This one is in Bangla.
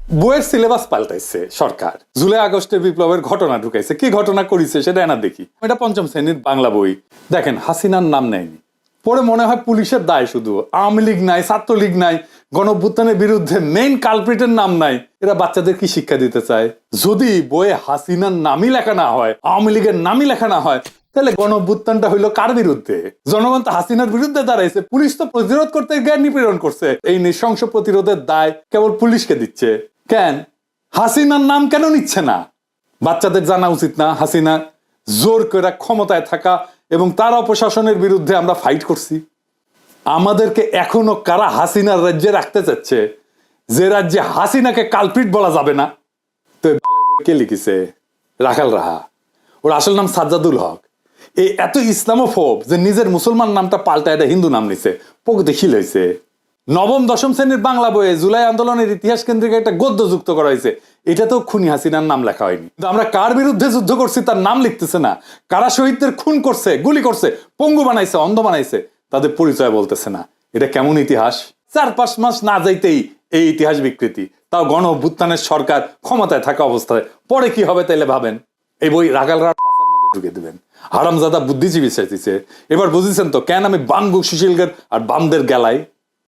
বইয়ের সিলেবাস পাল্টাইছে সরকার, জুলাই আগস্টের বিপ্লবের ঘটনা ঢুকাইছে। কি ঘটনা করেছে সেটা না দেখি। এটা পঞ্চম শ্রেণীর বাংলা বই। দেখেন, হাসিনার নাম নেয়নি। পরে মনে হয় পুলিশের দায় শুধু, আওয়ামী লীগ নাই, ছাত্রলীগ নাই, গণঅভ্যুত্থানের বিরুদ্ধে মেইন কালপ্রিটের নাম নাই। এরা বাচ্চাদের কি শিক্ষা দিতে চায়? যদি বইয়ে হাসিনার নামই লেখা না হয়, আওয়ামী লীগের নামই লেখা না হয়, তাহলে গণঅভ্যুত্থানটা হইলো কার বিরুদ্ধে? জনগণ তো হাসিনার বিরুদ্ধে দাঁড়াইছে। পুলিশ তো প্রতিরোধ করতে গিয়ে নিপীড়ন করছে। এই নৃশংস প্রতিরোধের দায় কেবল পুলিশকে দিচ্ছে। কেন হাসিনার নাম কেন নিচ্ছে না? বাচ্চাদের জানা উচিত না হাসিনা জোর করে ক্ষমতায় থাকা এবং তার অপশাসনের বিরুদ্ধে আমরা ফাইট করছি। আমাদেরকে এখনো কারা হাসিনার রাজ্যে রাখতে চাচ্ছে, যে রাজ্যে হাসিনাকে কালপ্রিট বলা যাবে না? তো কে লিখেছে? রাখাল রাহা। ওর আসল নাম সাজ্জাদুল হক। এই এত ইসলামোফোব যে নিজের মুসলমান নামটা পাল্টা এটা হিন্দু নাম নিছে। প্রকৃতি খিল হয়েছে। নবম দশম শ্রেণীর বাংলা বইয়ে জুলাই আন্দোলনের ইতিহাস কেন্দ্রিক একটা গদ্য যুক্ত করা হয়েছে। এটাতেও খুনি হাসিনার নাম লেখা হয়নি। কিন্তু আমরা কার বিরুদ্ধে যুদ্ধ করছি তার নাম লিখতেছে না। কারা শহীদদের খুন করছে, গুলি করছে, পঙ্গু বানাইছে, অন্ধ বানাইছে, তাদের পরিচয় বলতেছে না। এটা কেমন ইতিহাস? 4-5 মাস না যাইতেই এই ইতিহাস বিকৃতি, তাও গণ অভ্যুত্থানের সরকার ক্ষমতায় থাকা অবস্থায়। পরে কি হবে তাইলে ভাবেন। এই বই রাগাল মধ্যে ঢুকে দিবেন। হারামজাদা বুদ্ধিজীবী চাইতেছে। এবার বুঝেছেন তো কেন আমি বানবু সুশীলগড় আর বামদের গেলাই।